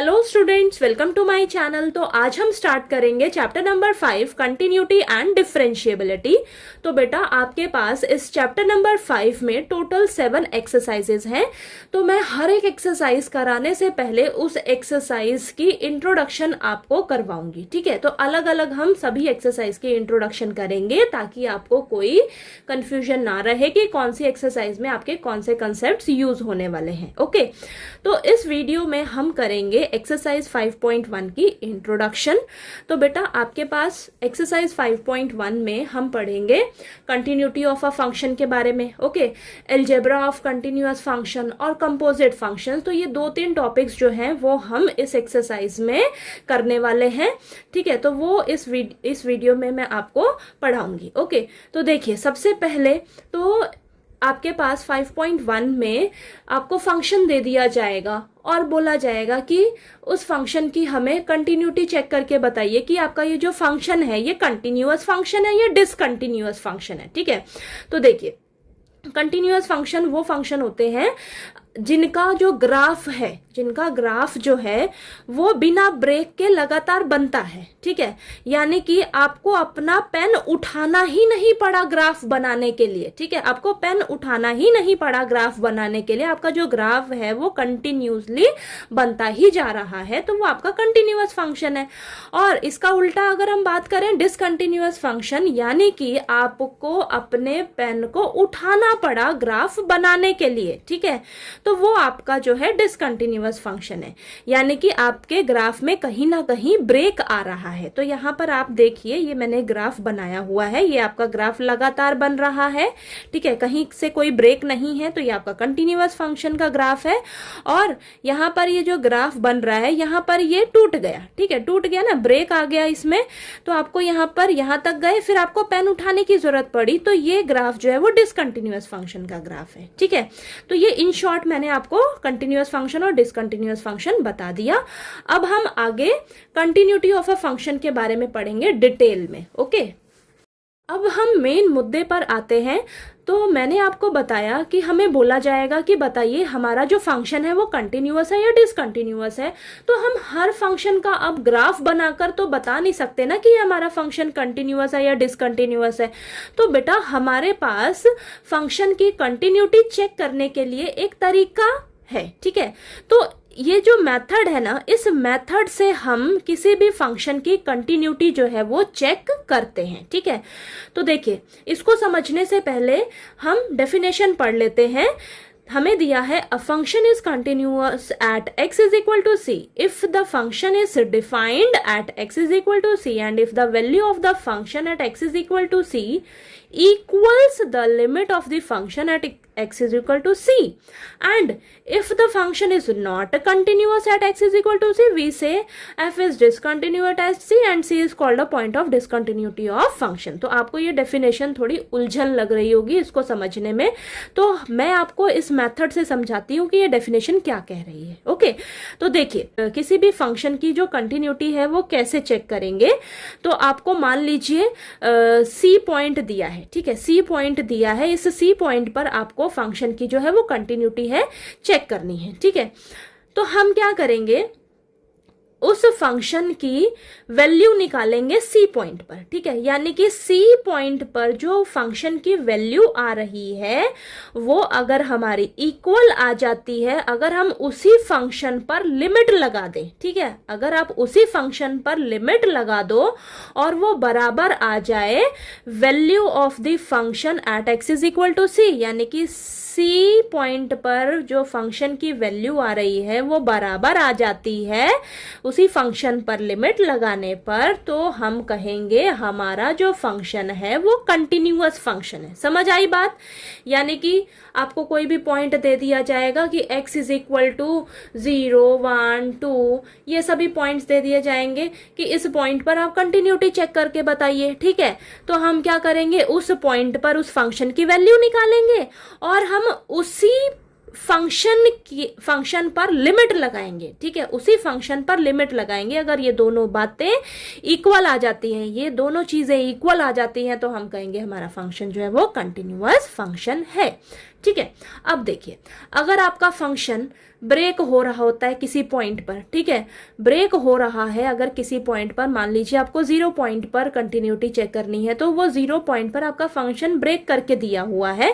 Hello students, welcome to my channel. तो आज हम स्टार्ट करेंगे chapter number 5 continuity and differentiability. तो बेटा आपके पास इस चैप्टर नंबर 5 में टोटल 7 एक्सरसाइजेज हैं। तो मैं हर एक एक्सरसाइज कराने से पहले उस एक्सरसाइज की इंट्रोडक्शन आपको करवाऊंगी, ठीक है। तो अलग अलग हम सभी एक्सरसाइज की इंट्रोडक्शन करेंगे ताकि आपको कोई कंफ्यूजन ना रहे कि कौन सी एक्सरसाइज में आपके कौन से कंसेप्ट यूज होने वाले हैं। ओके, तो इस वीडियो में हम करेंगे एक्सरसाइज 5.1 की इंट्रोडक्शन। तो बेटा आपके पास एक्सरसाइज 5.1 में हम पढ़ेंगे कंटिन्यूटी ऑफ अ फंक्शन के बारे में, okay, algebra of continuous function और कंपोजिट फंक्शन। तो ये 2-3 टॉपिक्स जो हैं वो हम इस एक्सरसाइज में करने वाले हैं, ठीक है। तो वो इस वीडियो में मैं आपको पढ़ाऊंगी। ओके, तो देखिए सबसे पहले तो आपके पास 5.1 में आपको फंक्शन दे दिया जाएगा और बोला जाएगा कि उस फंक्शन की हमें कंटिन्यूटी चेक करके बताइए कि आपका ये जो फंक्शन है ये कंटिन्यूअस फंक्शन है या डिसकंटिन्यूअस फंक्शन है, ठीक है। तो देखिए कंटिन्यूअस फंक्शन वो फंक्शन होते हैं जिनका जो ग्राफ है, जिनका ग्राफ जो है वो बिना ब्रेक के लगातार बनता है, ठीक है। यानी कि आपको अपना पेन उठाना ही नहीं पड़ा ग्राफ बनाने के लिए, ठीक है। आपको पेन उठाना ही नहीं पड़ा ग्राफ बनाने के लिए। आपका जो ग्राफ है वो कंटिन्यूसली बनता ही जा रहा है, तो वो आपका कंटिन्यूअस फंक्शन है। और इसका उल्टा अगर हम बात करें डिसकंटिन्यूअस फंक्शन, यानी कि आपको अपने पेन को उठाना पड़ा ग्राफ बनाने के लिए, ठीक है, तो वो आपका जो है डिसकंटिन्यूअस फंक्शन है। यानी कि आपके ग्राफ में कहीं ना कहीं ब्रेक आ रहा है। तो यहाँ पर आप देखिए ये मैंने ग्राफ बनाया हुआ है, ये आपका ग्राफ लगातार बन रहा है, ठीक है, कहीं से कोई ब्रेक नहीं है, तो ये आपका कंटिन्यूअस फंक्शन का ग्राफ है। और यहाँ पर ये जो ग्राफ बन रहा है यहाँ पर ये टूट गया, ठीक है, टूट गया ना, ब्रेक आ गया इसमें, तो आपको यहाँ पर यहाँ तक गए, फिर आपको पेन उठाने की जरूरत पड़ी, तो ये ग्राफ जो है वो डिसकंटिन्यूअस फंक्शन का ग्राफ है, ठीक है। तो ये इन शॉर्ट मैंने आपको कंटिन्यूअस फंक्शन और डिसकंटिन्यूअस फंक्शन बता दिया। अब हम आगे कंटिन्यूटी ऑफ अ फंक्शन के बारे में पढ़ेंगे डिटेल में, ओके। अब हम मेन मुद्दे पर आते हैं। तो मैंने आपको बताया कि हमें बोला जाएगा कि बताइए हमारा जो फंक्शन है वो कंटिन्यूअस है या डिसकंटिन्यूअस है। तो हम हर फंक्शन का अब ग्राफ बनाकर तो बता नहीं सकते ना कि हमारा फंक्शन कंटिन्यूअस है या डिसकंटिन्यूअस है। तो बेटा हमारे पास फंक्शन की कंटिन्यूटी चेक करने के लिए एक तरीका है, ठीक है। तो ये जो मेथड है ना, इस मेथड से हम किसी भी फंक्शन की कंटिन्यूटी जो है वो चेक करते हैं, ठीक है। तो देखिए इसको समझने से पहले हम डेफिनेशन पढ़ लेते हैं। हमें दिया है a function is continuous at x is equal to c if the function is defined at x is equal to c and if the value of the function at x is equal to c equals the limit of the function at x is equal to c, and if the function is not continuous at x is equal to c, we say f is discontinuous at c and c is called a point of discontinuity of function। तो आपको ये definition थोड़ी उलझन लग रही होगी इसको समझने में, तो मैं आपको इस मेथड से समझाती हूँ कि ये डेफिनेशन क्या कह रही है, ओके। तो देखिए किसी भी फंक्शन की जो कंटिन्यूटी है वो कैसे चेक करेंगे। तो आपको मान लीजिए सी पॉइंट दिया है, ठीक है, सी पॉइंट दिया है, इस सी पॉइंट पर आपको फंक्शन की जो है वो कंटिन्यूटी है चेक करनी है, ठीक है। तो हम क्या करेंगे, उस फंक्शन की वैल्यू निकालेंगे सी पॉइंट पर, ठीक है। यानी कि सी पॉइंट पर जो फंक्शन की वैल्यू आ रही है वो अगर हमारी इक्वल आ जाती है, अगर हम उसी फंक्शन पर लिमिट लगा दें, ठीक है, अगर आप उसी फंक्शन पर लिमिट लगा दो और वो बराबर आ जाए value of the function eight x is equal to सी, यानी कि सी पॉइंट पर जो फंक्शन की वैल्यू आ रही है वो बराबर आ जाती है उसी फंक्शन पर लिमिट लगाने पर, तो हम कहेंगे हमारा जो फंक्शन है वो कंटिन्यूअस फंक्शन है। समझ आई बात। यानी कि आपको कोई भी पॉइंट दे दिया जाएगा कि x इज इक्वल टू 0, 1, 2, ये सभी पॉइंट्स दे दिए जाएंगे कि इस पॉइंट पर आप कंटिन्यूटी चेक करके बताइए, ठीक है। तो हम क्या करेंगे, उस पॉइंट पर उस फंक्शन की वैल्यू निकालेंगे और हम उसी फंक्शन पर लिमिट लगाएंगे, ठीक है, उसी फंक्शन पर लिमिट लगाएंगे। अगर ये दोनों बातें इक्वल आ जाती हैं, ये दोनों चीजें इक्वल आ जाती हैं, तो हम कहेंगे हमारा फंक्शन जो है वो कंटिन्यूअस फंक्शन है, ठीक है। अब देखिए, अगर आपका फंक्शन ब्रेक हो रहा होता है किसी पॉइंट पर, ठीक है, ब्रेक हो रहा है अगर किसी पॉइंट पर, मान लीजिए आपको 0 पॉइंट पर कंटिन्यूटी चेक करनी है, तो वो 0 पॉइंट पर आपका फंक्शन ब्रेक करके दिया हुआ है,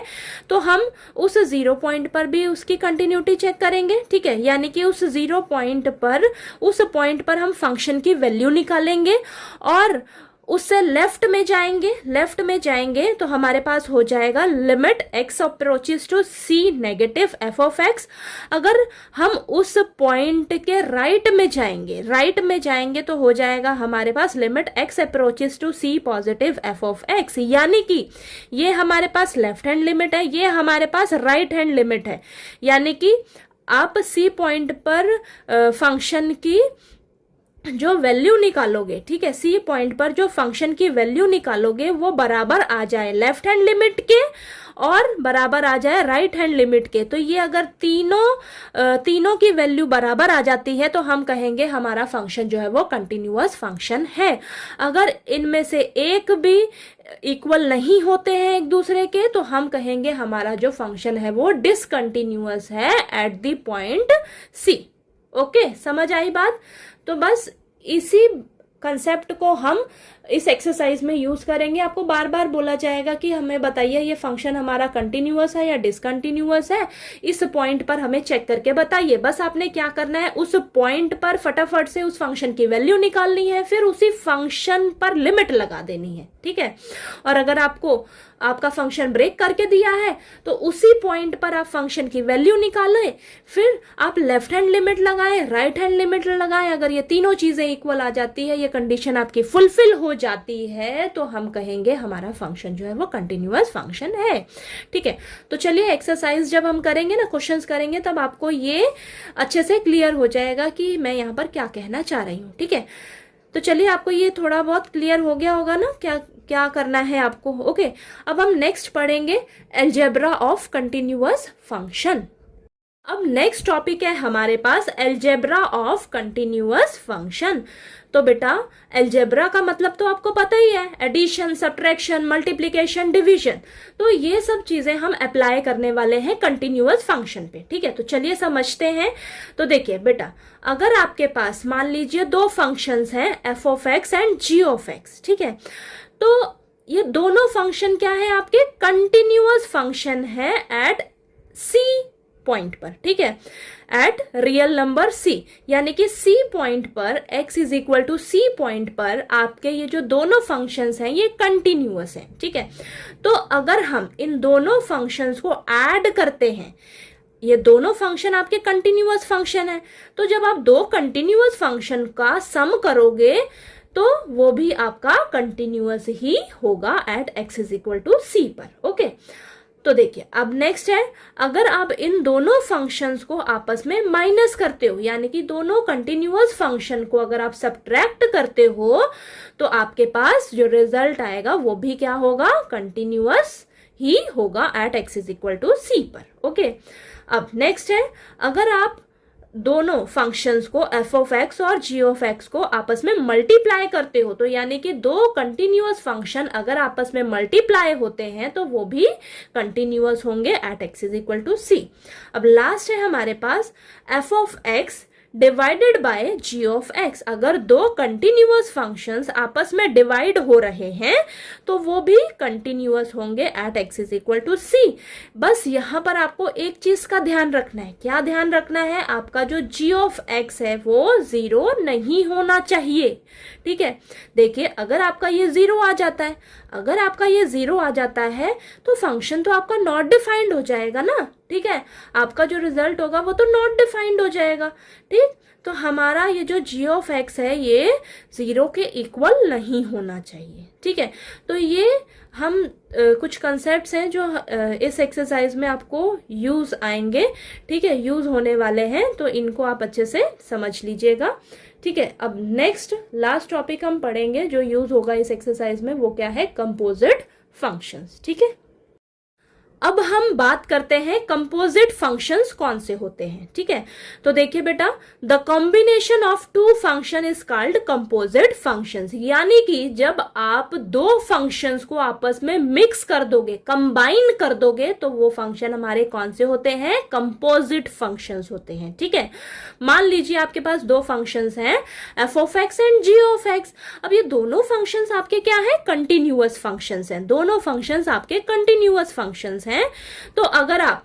तो हम उस 0 पॉइंट पर भी उसकी कंटिन्यूटी चेक करेंगे, ठीक है। यानी कि उस 0 पॉइंट पर, उस पॉइंट पर हम फंक्शन की वैल्यू निकालेंगे और उससे लेफ्ट में जाएंगे, लेफ्ट में जाएंगे तो हमारे पास हो जाएगा limit x approaches to c negative f of x। अगर हम उस पॉइंट के राइट में जाएंगे, राइट में जाएंगे तो हो जाएगा हमारे पास limit x approaches to c positive f of x। यानी कि ये हमारे पास लेफ्ट हैंड लिमिट है, ये हमारे पास राइट हैंड लिमिट है। यानी कि आप c पॉइंट पर फंक्शन की जो वैल्यू निकालोगे, ठीक है, सी पॉइंट पर जो फंक्शन की वैल्यू निकालोगे वो बराबर आ जाए लेफ्ट हैंड लिमिट के और बराबर आ जाए राइट हैंड लिमिट के। तो ये अगर तीनों की वैल्यू बराबर आ जाती है तो हम कहेंगे हमारा फंक्शन जो है वो कंटिन्यूअस फंक्शन है। अगर इनमें से एक भी इक्वल नहीं होते हैं एक दूसरे के तो हम कहेंगे हमारा जो फंक्शन है वो डिसकंटिन्यूअस है at the point c. Okay, समझ आई बात? तो बस इसी कंसेप्ट को हम इस एक्सरसाइज में यूज करेंगे। आपको बार बार बोला जाएगा कि हमें बताइए ये फंक्शन हमारा कंटिन्यूअस है या डिसकंटिन्यूअस है, इस पॉइंट पर हमें चेक करके बताइए। बस आपने क्या करना है, उस पॉइंट पर फटाफट से उस फंक्शन की वैल्यू निकालनी है, फिर उसी फंक्शन पर लिमिट लगा देनी है, ठीक है। और अगर आपको आपका फंक्शन ब्रेक करके दिया है तो उसी पॉइंट पर आप फंक्शन की वैल्यू निकालें, फिर आप लेफ्ट हैंड लिमिट लगाएं, राइट हैंड लिमिट लगाएं। अगर ये तीनों चीजें इक्वल आ जाती है, ये कंडीशन आपकी फुलफिल हो जाती है, तो हम कहेंगे हमारा फंक्शन जो है वो कंटिन्यूअस फंक्शन है, ठीक है। तो चलिए एक्सरसाइज जब हम करेंगे ना, क्वेश्चंस करेंगे, तब आपको ये अच्छे से क्लियर हो जाएगा कि मैं यहाँ पर क्या कहना चाह रही हूँ, ठीक है। तो चलिए आपको ये थोड़ा बहुत क्लियर हो गया होगा ना क्या क्या करना है आपको। ओके, अब हम नेक्स्ट पढ़ेंगे अलजेब्रा ऑफ कंटिन्यूअस फंक्शन। अब नेक्स्ट टॉपिक है हमारे पास अलजेब्रा ऑफ कंटिन्यूअस फंक्शन। तो बेटा अलजेब्रा का मतलब तो आपको पता ही है, एडिशन, सब्ट्रैक्शन, मल्टीप्लिकेशन, डिवीजन। तो ये सब चीजें हम अप्लाई करने वाले हैं कंटिन्यूअस फंक्शन पे, ठीक है। तो चलिए समझते हैं। तो देखिए बेटा, अगर आपके पास मान लीजिए दो फंक्शंस हैं f of x and g of x, ठीक है, तो ये दोनों फंक्शन क्या है आपके, कंटिन्यूअस फंक्शन है एट c पॉइंट पर, ठीक है, एट रियल नंबर c। यानी कि c पॉइंट पर x is equal to c point पर आपके ये जो दोनों फंक्शंस हैं ये कंटिन्यूअस हैं, ठीक है। तो अगर हम इन दोनों फंक्शंस को ऐड करते हैं, ये दोनों फंक्शन आपके कंटिन्यूअस फंक्शन है, तो जब आप दो कंटिन्यूअस फंक्शन का सम करोगे तो वो भी आपका कंटिन्यूअस ही होगा at x is equal to c पर। ओके, तो देखिए अब नेक्स्ट है, अगर आप इन दोनों फंक्शंस को आपस में माइनस करते हो, यानी कि दोनों कंटिन्यूअस फंक्शन को अगर आप सब्ट्रैक्ट करते हो तो आपके पास जो रिजल्ट आएगा वो भी क्या होगा, कंटिन्यूअस ही होगा at x is equal to c पर। ओके, अब नेक्स्ट है, अगर आप दोनों फंक्शंस को f ऑफ x और g ऑफ x को आपस में मल्टीप्लाई करते हो, तो यानी कि दो कंटिन्यूअस फंक्शन अगर आपस में मल्टीप्लाई होते हैं तो वो भी कंटिन्यूअस होंगे at x is equal to c। अब लास्ट है हमारे पास f of x divided by g of x। अगर दो कंटिन्यूअस फंक्शंस आपस में डिवाइड हो रहे हैं तो वो भी कंटिन्यूअस होंगे at x is equal to c। बस यहां पर आपको एक चीज का ध्यान रखना है। क्या ध्यान रखना है, आपका जो g ऑफ x है वो 0 नहीं होना चाहिए, ठीक है। देखिए अगर आपका ये 0 आ जाता है, अगर आपका ये 0 आ जाता है तो फंक्शन तो आपका नॉट डिफाइंड हो जाएगा ना, ठीक है। आपका जो रिजल्ट होगा वो तो नॉट डिफाइंड हो जाएगा, ठीक। तो हमारा ये जो g ऑफ x है ये 0 के इक्वल नहीं होना चाहिए, ठीक है। तो ये हम कुछ कंसेप्ट्स हैं जो इस एक्सरसाइज में आपको यूज आएंगे, ठीक है, यूज होने वाले हैं, तो इनको आप अच्छे से समझ लीजिएगा, ठीक है। अब नेक्स्ट लास्ट टॉपिक हम पढ़ेंगे जो यूज होगा इस एक्सरसाइज में, वो क्या है, कंपोजिट फंक्शंस, ठीक है। अब हम बात करते हैं कंपोजिट फंक्शंस कौन से होते हैं, ठीक है। तो देखिए बेटा, the combination of two function is called composite functions, यानी कि जब आप दो फंक्शंस को आपस में मिक्स कर दोगे, कंबाइन कर दोगे, तो वो फंक्शन हमारे कौन से होते हैं, कंपोजिट फंक्शंस होते हैं, ठीक है। मान लीजिए आपके पास दो फंक्शंस हैं, f of x and g of x. अब ये दोनों फंक्शंस आपके क्या है, कंटिन्यूअस फंक्शंस हैं, दोनों फंक्शंस आपके कंटिन्यूअस फंक्शंस हैं। तो अगर आप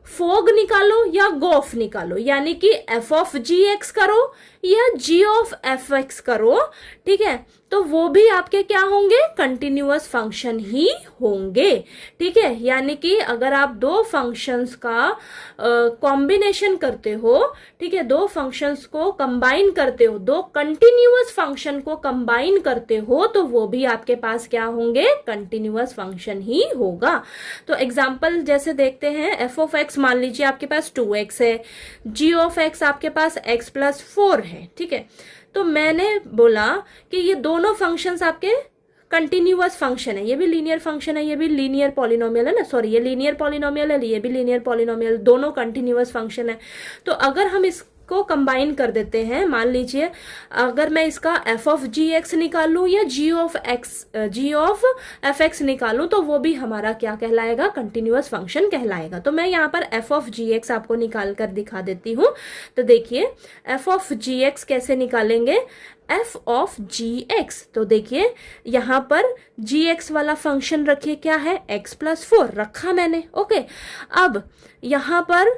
फोग निकालो या गोफ निकालो, यानी कि एफ ऑफ जी एक्स करो या जी ऑफ एफ एक्स करो, ठीक है, तो वो भी आपके क्या होंगे, कंटिन्यूअस फंक्शन ही होंगे, ठीक है। यानी कि अगर आप दो फंक्शंस का कॉम्बिनेशन करते हो, ठीक है, दो फंक्शंस को कंबाइन करते हो, दो कंटिन्यूअस फंक्शन को कंबाइन करते हो, तो वो भी आपके पास क्या होंगे, कंटिन्यूअस फंक्शन ही होगा। तो एग्जांपल जैसे देखते हैं, एफ ऑफ एक्स मान लीजिए आपके पास 2x है, जी ऑफ एक्स आपके पास x प्लस 4 है, ठीक है। तो मैंने बोला कि ये दोनों फंक्शंस आपके कंटिन्यूअस फंक्शन है, ये भी लीनियर फंक्शन है, ये भी लीनियर पॉलिनोमियल है ना, सॉरी ये लीनियर पॉलिनोमियल है, ये भी लीनियर पॉलिनोमियल, दोनों कंटिन्यूअस फंक्शन है। तो अगर हम इसको कंबाइन कर देते हैं, मान लीजिए अगर मैं इसका एफ ऑफ जी एक्स निकालूं या जी ऑफ एफ एक्स निकालूं, तो वो भी हमारा क्या कहलाएगा, कंटिन्यूअस फंक्शन कहलाएगा। तो मैं यहाँ पर एफ ऑफ जी एक्स आपको निकाल कर दिखा देती हूँ। तो देखिए एफ ऑफ जी एक्स कैसे निकालेंगे, एफ ऑफ जी एक्स, तो देखिए यहां पर जी एक्स वाला फंक्शन रखिए, क्या है, एक्स प्लस 4 रखा मैंने, ओके। अब यहां पर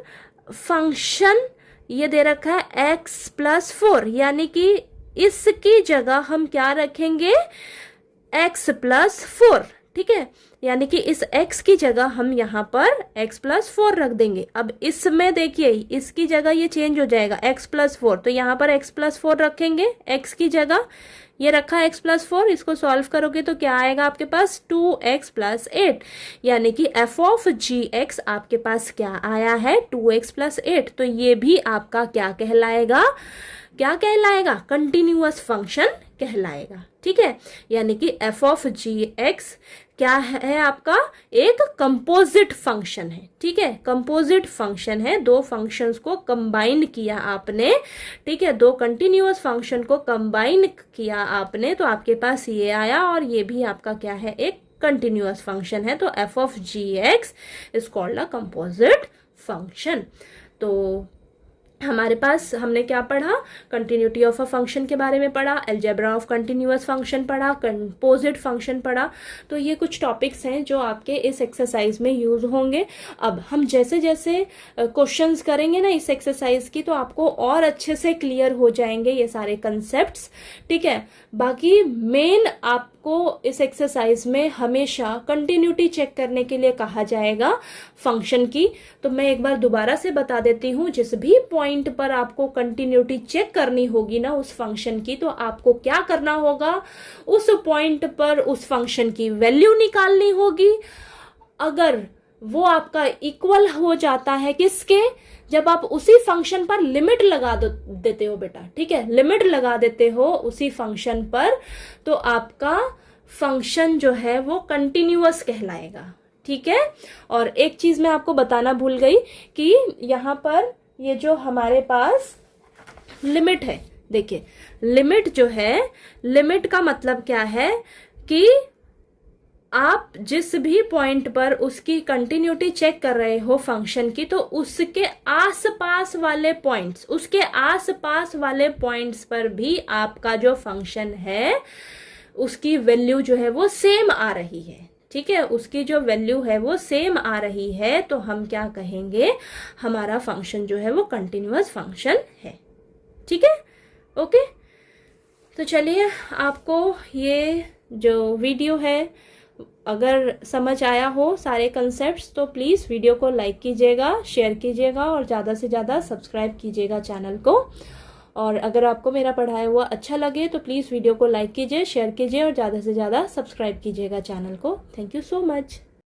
फंक्शन ये दे रखा है एक्स प्लस 4, यानी कि इसकी जगह हम क्या रखेंगे, एक्स प्लस 4, ठीक है, यानी कि इस x की जगह हम यहाँ पर x प्लस 4 रख देंगे। अब इसमें देखिए इसकी जगह ये चेंज हो जाएगा, x प्लस 4, तो यहाँ पर x प्लस 4 रखेंगे x की जगह, ये रखा x प्लस 4, इसको सॉल्व करोगे तो क्या आएगा आपके पास, 2x प्लस 8, यानी कि f ऑफ जी एक्स आपके पास क्या आया है, 2x प्लस 8। तो ये भी आपका क्या कहलाएगा, क्या कहलाएगा, कंटिन्यूअस फंक्शन कहलाएगा, ठीक है। यानी कि एफ ऑफ जी एक्स क्या है आपका, एक कंपोजिट फंक्शन है, ठीक है, कंपोजिट फंक्शन है, दो फंक्शंस को कंबाइन किया आपने, ठीक है, दो कंटिन्यूअस फंक्शन को कंबाइन किया आपने, तो आपके पास ये आया, और ये भी आपका क्या है, एक कंटिन्यूअस फंक्शन है। तो f of g x is called a composite function. तो हमारे पास हमने क्या पढ़ा, कंटिन्यूटी ऑफ अ फंक्शन के बारे में पढ़ा, अलजेब्रा ऑफ कंटिन्यूअस फंक्शन पढ़ा, कंपोजिट फंक्शन पढ़ा। तो ये कुछ टॉपिक्स हैं जो आपके इस एक्सरसाइज में यूज होंगे। अब हम जैसे जैसे क्वेश्चंस करेंगे ना इस एक्सरसाइज की, तो आपको और अच्छे से क्लियर हो जाएंगे ये सारे कंसेप्ट्स, ठीक है। बाकी मेन आपको इस एक्सरसाइज में हमेशा कंटिन्यूटी चेक करने के लिए कहा जाएगा फंक्शन की। तो मैं एक बार दोबारा से बता देती हूँ, जिस भी पॉइंट पर आपको कंटिन्यूटी चेक करनी होगी ना उस फंक्शन की, तो आपको क्या करना होगा, उस पॉइंट पर उस फंक्शन की वैल्यू निकालनी होगी। अगर वो आपका इक्वल हो जाता है किसके, जब आप उसी फंक्शन पर लिमिट लगा देते हो बेटा, ठीक है, लिमिट लगा देते हो उसी फंक्शन पर, तो आपका फंक्शन जो है वो कंटिन्यूअस कहलाएगा, ठीक है। और एक चीज मैं आपको बताना भूल गई कि यहाँ पर ये जो हमारे पास लिमिट है, देखिए लिमिट जो है, लिमिट का मतलब क्या है कि आप जिस भी पॉइंट पर उसकी कंटिन्यूटी चेक कर रहे हो फंक्शन की, तो उसके आसपास वाले पॉइंट्स, उसके आसपास वाले पॉइंट्स पर भी आपका जो फंक्शन है उसकी वैल्यू जो है वो सेम आ रही है, ठीक है, उसकी जो वैल्यू है वो सेम आ रही है, तो हम क्या कहेंगे, हमारा फंक्शन जो है वो कंटिन्यूअस फंक्शन है, ठीक है, ओके। तो चलिए, आपको ये जो वीडियो है अगर समझ आया हो सारे कंसेप्ट्स, तो प्लीज़ वीडियो को लाइक कीजिएगा, शेयर कीजिएगा और ज़्यादा से ज़्यादा सब्सक्राइब कीजिएगा चैनल को। और अगर आपको मेरा पढ़ाया हुआ अच्छा लगे तो प्लीज़ वीडियो को लाइक कीजिए, शेयर कीजिए और ज़्यादा से ज़्यादा सब्सक्राइब कीजिएगा चैनल को। Thank you so much.